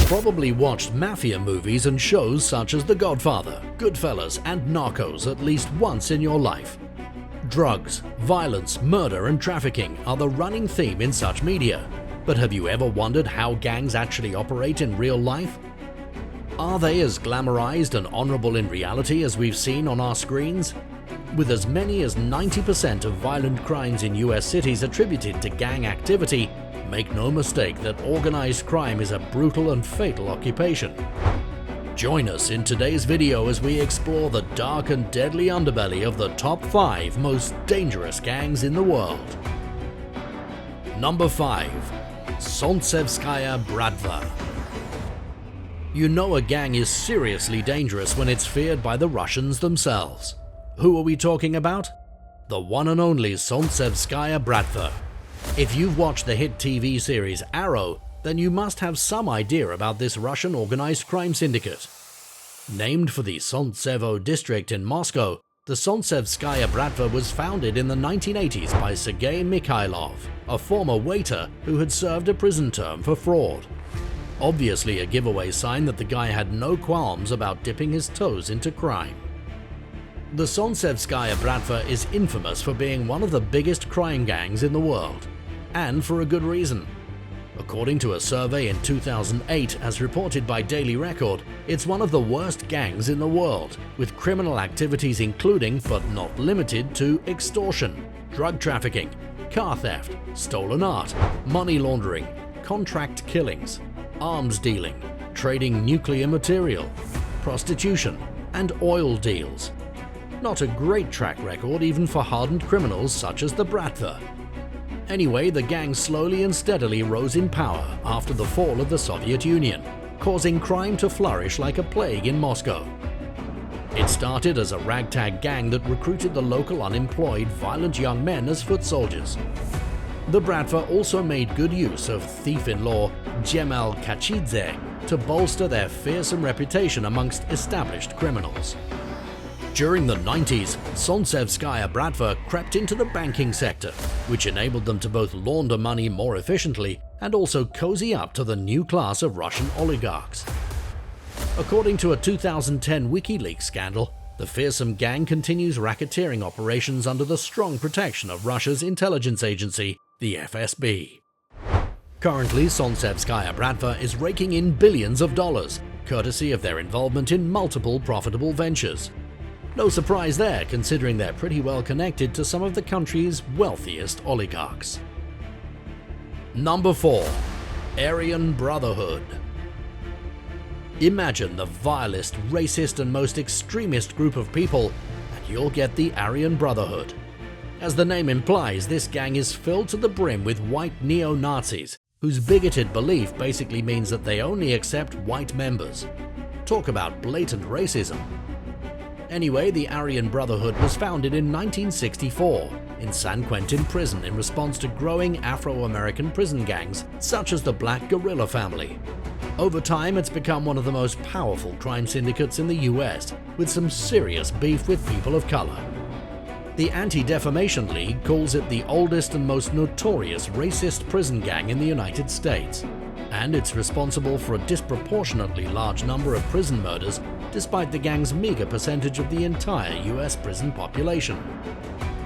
probably watched mafia movies and shows such as The Godfather, Goodfellas, and Narcos at least once in your life. Drugs, violence, murder, and trafficking are the running theme in such media. But have you ever wondered how gangs actually operate in real life? Are they as glamorized and honorable in reality as we've seen on our screens? With as many as 90% of violent crimes in US cities attributed to gang activity, make no mistake that organized crime is a brutal and fatal occupation. Join us in today's video as we explore the dark and deadly underbelly of the top 5 most dangerous gangs in the world. Number 5. Solntsevskaya Bratva. You know a gang is seriously dangerous when it's feared by the Russians themselves. Who are we talking about? The one and only Solntsevskaya Bratva. If you've watched the hit TV series Arrow, then you must have some idea about this Russian organized crime syndicate. Named for the Solntsevo district in Moscow, the Solntsevskaya Bratva was founded in the 1980s by Sergei Mikhailov, a former waiter who had served a prison term for fraud. Obviously a giveaway sign that the guy had no qualms about dipping his toes into crime. The Solntsevskaya Bratva is infamous for being one of the biggest crime gangs in the world, and for a good reason. According to a survey in 2008 as reported by Daily Record, it's one of the worst gangs in the world, with criminal activities including, but not limited to, extortion, drug trafficking, car theft, stolen art, money laundering, contract killings, arms dealing, trading nuclear material, prostitution, and oil deals. Not a great track record even for hardened criminals such as the Bratva. Anyway, the gang slowly and steadily rose in power after the fall of the Soviet Union, causing crime to flourish like a plague in Moscow. It started as a ragtag gang that recruited the local unemployed, violent young men as foot soldiers. The Bratva also made good use of thief-in-law Jemal Kachidze to bolster their fearsome reputation amongst established criminals. During the 90s, Solntsevskaya Bratva crept into the banking sector, which enabled them to both launder money more efficiently and also cozy up to the new class of Russian oligarchs. According to a 2010 WikiLeaks scandal, the fearsome gang continues racketeering operations under the strong protection of Russia's intelligence agency, the FSB. Currently, Solntsevskaya Bratva is raking in billions of dollars, courtesy of their involvement in multiple profitable ventures. No surprise there, considering they're pretty well connected to some of the country's wealthiest oligarchs. Number 4. Aryan Brotherhood. Imagine the vilest, racist, and most extremist group of people, and you'll get the Aryan Brotherhood. As the name implies, this gang is filled to the brim with white neo-Nazis, whose bigoted belief basically means that they only accept white members. Talk about blatant racism. Anyway, the Aryan Brotherhood was founded in 1964 in San Quentin prison in response to growing Afro-American prison gangs such as the Black Guerrilla family. Over time, it's become one of the most powerful crime syndicates in the US, with some serious beef with people of color. The Anti-Defamation League calls it the oldest and most notorious racist prison gang in the United States, and it's responsible for a disproportionately large number of prison murders despite the gang's meager percentage of the entire US prison population.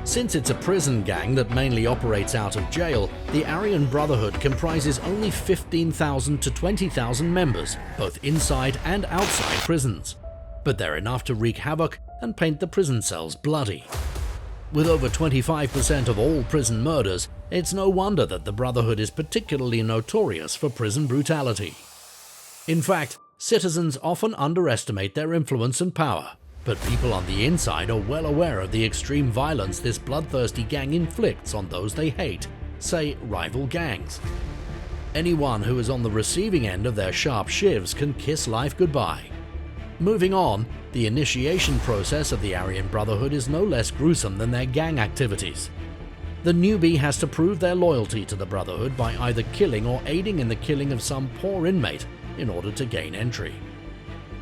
Since it's a prison gang that mainly operates out of jail, the Aryan Brotherhood comprises only 15,000 to 20,000 members, both inside and outside prisons. But they're enough to wreak havoc and paint the prison cells bloody. With over 25% of all prison murders, it's no wonder that the Brotherhood is particularly notorious for prison brutality. In fact, citizens often underestimate their influence and power, but people on the inside are well aware of the extreme violence this bloodthirsty gang inflicts on those they hate, say rival gangs. Anyone who is on the receiving end of their sharp shivs can kiss life goodbye. Moving on, the initiation process of the Aryan Brotherhood is no less gruesome than their gang activities. The newbie has to prove their loyalty to the Brotherhood by either killing or aiding in the killing of some poor inmate in order to gain entry.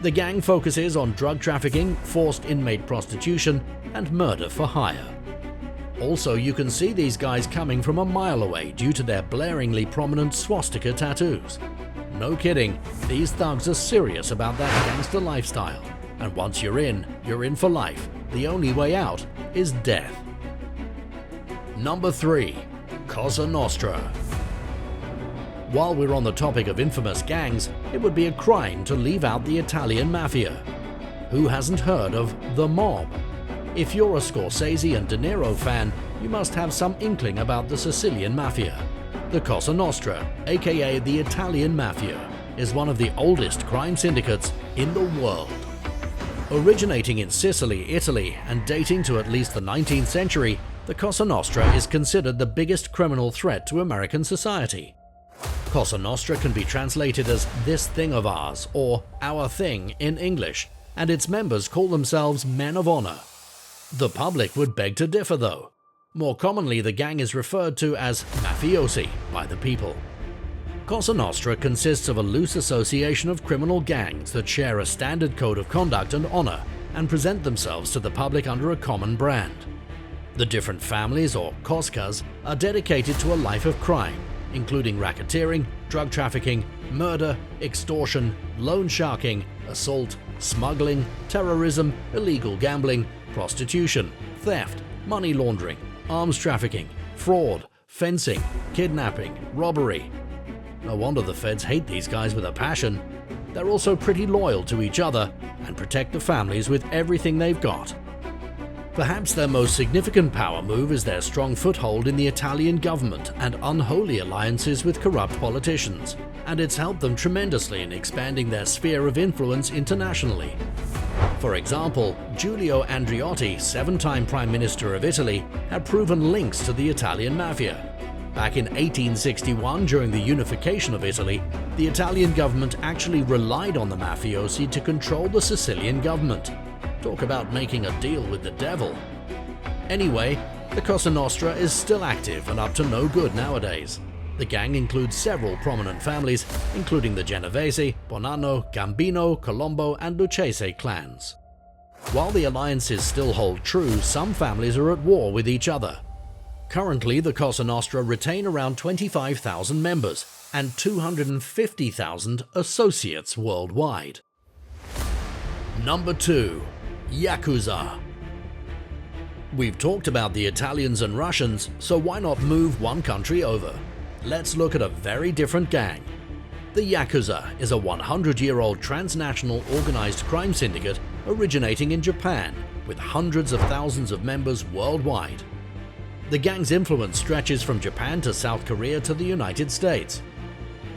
The gang focuses on drug trafficking, forced inmate prostitution, and murder for hire. Also, you can see these guys coming from a mile away due to their blaringly prominent swastika tattoos. No kidding, These thugs are serious about that gangster lifestyle, and once you're in for life. The only way out is death. Number 3. Cosa Nostra. While we're on the topic of infamous gangs, it would be a crime to leave out the Italian mafia. Who hasn't heard of the mob? If you're a Scorsese and De Niro fan, you must have some inkling about the Sicilian mafia. The Cosa Nostra, aka the Italian mafia, is one of the oldest crime syndicates in the world. Originating in Sicily, Italy, and dating to at least the 19th century, the Cosa Nostra is considered the biggest criminal threat to American society. Cosa Nostra can be translated as "this thing of ours" or "our thing" in English, and its members call themselves men of honor. The public would beg to differ though. More commonly, the gang is referred to as mafiosi by the people. Cosa Nostra consists of a loose association of criminal gangs that share a standard code of conduct and honor and present themselves to the public under a common brand. The different families, or coscas, are dedicated to a life of crime, including racketeering, drug trafficking, murder, extortion, loan sharking, assault, smuggling, terrorism, illegal gambling, prostitution, theft, money laundering, arms trafficking, fraud, fencing, kidnapping, robbery. No wonder the feds hate these guys with a passion. They're also pretty loyal to each other and protect the families with everything they've got. Perhaps their most significant power move is their strong foothold in the Italian government and unholy alliances with corrupt politicians, and it's helped them tremendously in expanding their sphere of influence internationally. For example, Giulio Andreotti, 7-time Prime Minister of Italy, had proven links to the Italian mafia. Back in 1861, during the unification of Italy, the Italian government actually relied on the mafiosi to control the Sicilian government. Talk about making a deal with the devil. Anyway, the Cosa Nostra is still active and up to no good nowadays. The gang includes several prominent families, including the Genovese, Bonanno, Gambino, Colombo, and Lucchese clans. While the alliances still hold true, some families are at war with each other. Currently, the Cosa Nostra retain around 25,000 members and 250,000 associates worldwide. Number 2. Yakuza. We've talked about the Italians and Russians, so why not move one country over? Let's look at a very different gang. The Yakuza is a 100-year-old transnational organized crime syndicate originating in Japan, with hundreds of thousands of members worldwide. The gang's influence stretches from Japan to South Korea to the United States.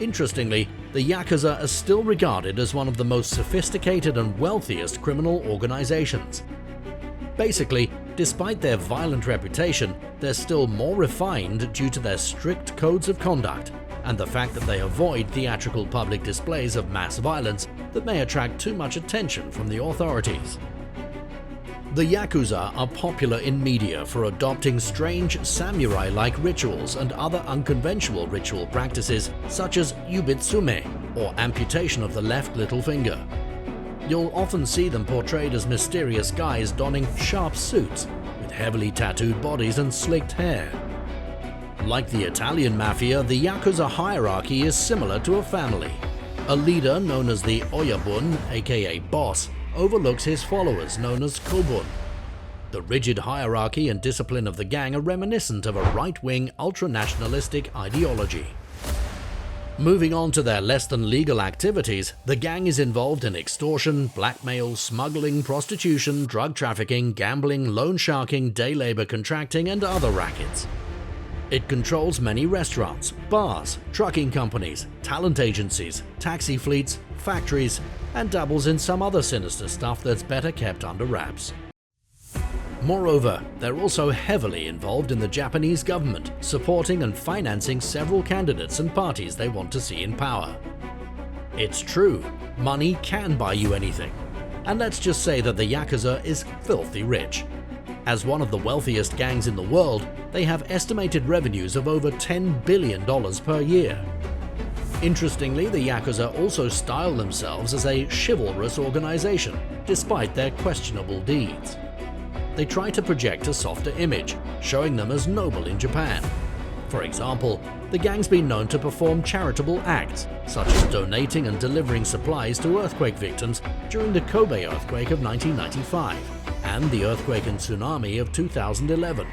Interestingly, the Yakuza are still regarded as one of the most sophisticated and wealthiest criminal organizations. Basically, despite their violent reputation, they're still more refined due to their strict codes of conduct and the fact that they avoid theatrical public displays of mass violence that may attract too much attention from the authorities. The Yakuza are popular in media for adopting strange samurai-like rituals and other unconventional ritual practices such as yubitsume, or amputation of the left little finger. You'll often see them portrayed as mysterious guys donning sharp suits with heavily tattooed bodies and slicked hair. Like the Italian mafia, the Yakuza hierarchy is similar to a family. A leader known as the Oyabun, aka boss, overlooks his followers known as Kobun. The rigid hierarchy and discipline of the gang are reminiscent of a right-wing, ultra-nationalistic ideology. Moving on to their less than legal activities, the gang is involved in extortion, blackmail, smuggling, prostitution, drug trafficking, gambling, loan sharking, day labor contracting, and other rackets. It controls many restaurants, bars, trucking companies, talent agencies, taxi fleets, factories, and dabbles in some other sinister stuff that's better kept under wraps. Moreover, they're also heavily involved in the Japanese government, supporting and financing several candidates and parties they want to see in power. It's true, money can buy you anything. And let's just say that the Yakuza is filthy rich. As one of the wealthiest gangs in the world, they have estimated revenues of over $10 billion per year. Interestingly, the Yakuza also style themselves as a chivalrous organization, despite their questionable deeds. They try to project a softer image, showing them as noble in Japan. For example, the gang's been known to perform charitable acts, such as donating and delivering supplies to earthquake victims during the Kobe earthquake of 1995 and the earthquake and tsunami of 2011.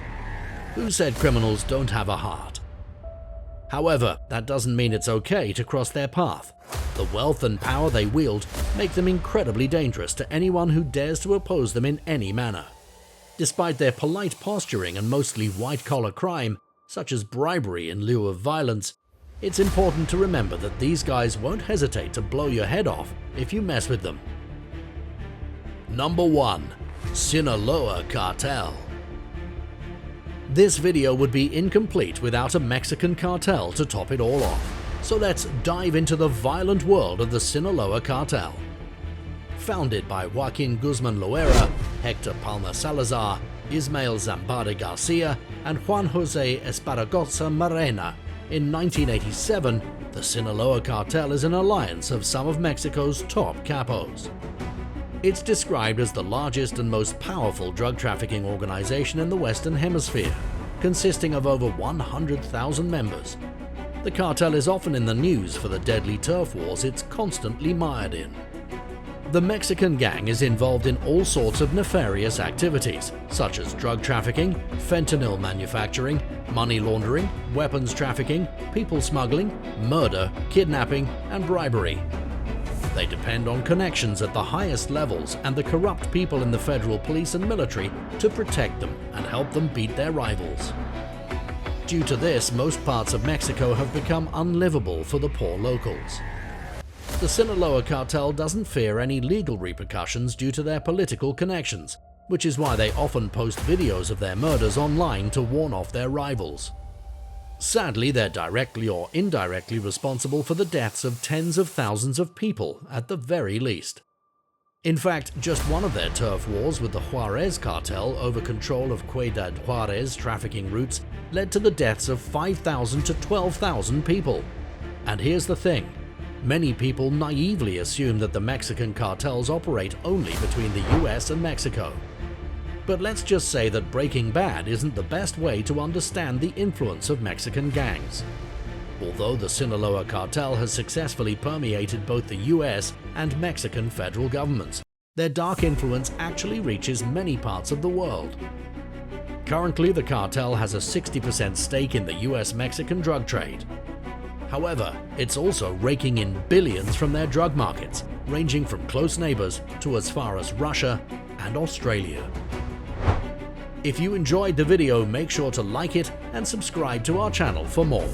Who said criminals don't have a heart? However, that doesn't mean it's okay to cross their path. The wealth and power they wield make them incredibly dangerous to anyone who dares to oppose them in any manner. Despite their polite posturing and mostly white-collar crime, such as bribery in lieu of violence, it's important to remember that these guys won't hesitate to blow your head off if you mess with them. Number 1. Sinaloa Cartel. This video would be incomplete without a Mexican cartel to top it all off, so let's dive into the violent world of the Sinaloa Cartel. Founded by Joaquin Guzman Loera, Hector Palma Salazar, Ismael Zambada Garcia, and Juan Jose Esparragoza Marena, in 1987, the Sinaloa Cartel is an alliance of some of Mexico's top capos. It's described as the largest and most powerful drug trafficking organization in the Western Hemisphere, consisting of over 100,000 members. The cartel is often in the news for the deadly turf wars it's constantly mired in. The Mexican gang is involved in all sorts of nefarious activities, such as drug trafficking, fentanyl manufacturing, money laundering, weapons trafficking, people smuggling, murder, kidnapping, and bribery. They depend on connections at the highest levels and the corrupt people in the federal police and military to protect them and help them beat their rivals. Due to this, most parts of Mexico have become unlivable for the poor locals. The Sinaloa cartel doesn't fear any legal repercussions due to their political connections, which is why they often post videos of their murders online to warn off their rivals. Sadly, they're directly or indirectly responsible for the deaths of tens of thousands of people at the very least. In fact, just one of their turf wars with the Juarez cartel over control of Ciudad Juarez trafficking routes led to the deaths of 5,000 to 12,000 people. And here's the thing. Many people naively assume that the Mexican cartels operate only between the US and Mexico. But let's just say that Breaking Bad isn't the best way to understand the influence of Mexican gangs. Although the Sinaloa cartel has successfully permeated both the US and Mexican federal governments, their dark influence actually reaches many parts of the world. Currently, the cartel has a 60% stake in the US-Mexican drug trade. However, it's also raking in billions from their drug markets, ranging from close neighbors to as far as Russia and Australia. If you enjoyed the video, make sure to like it and subscribe to our channel for more.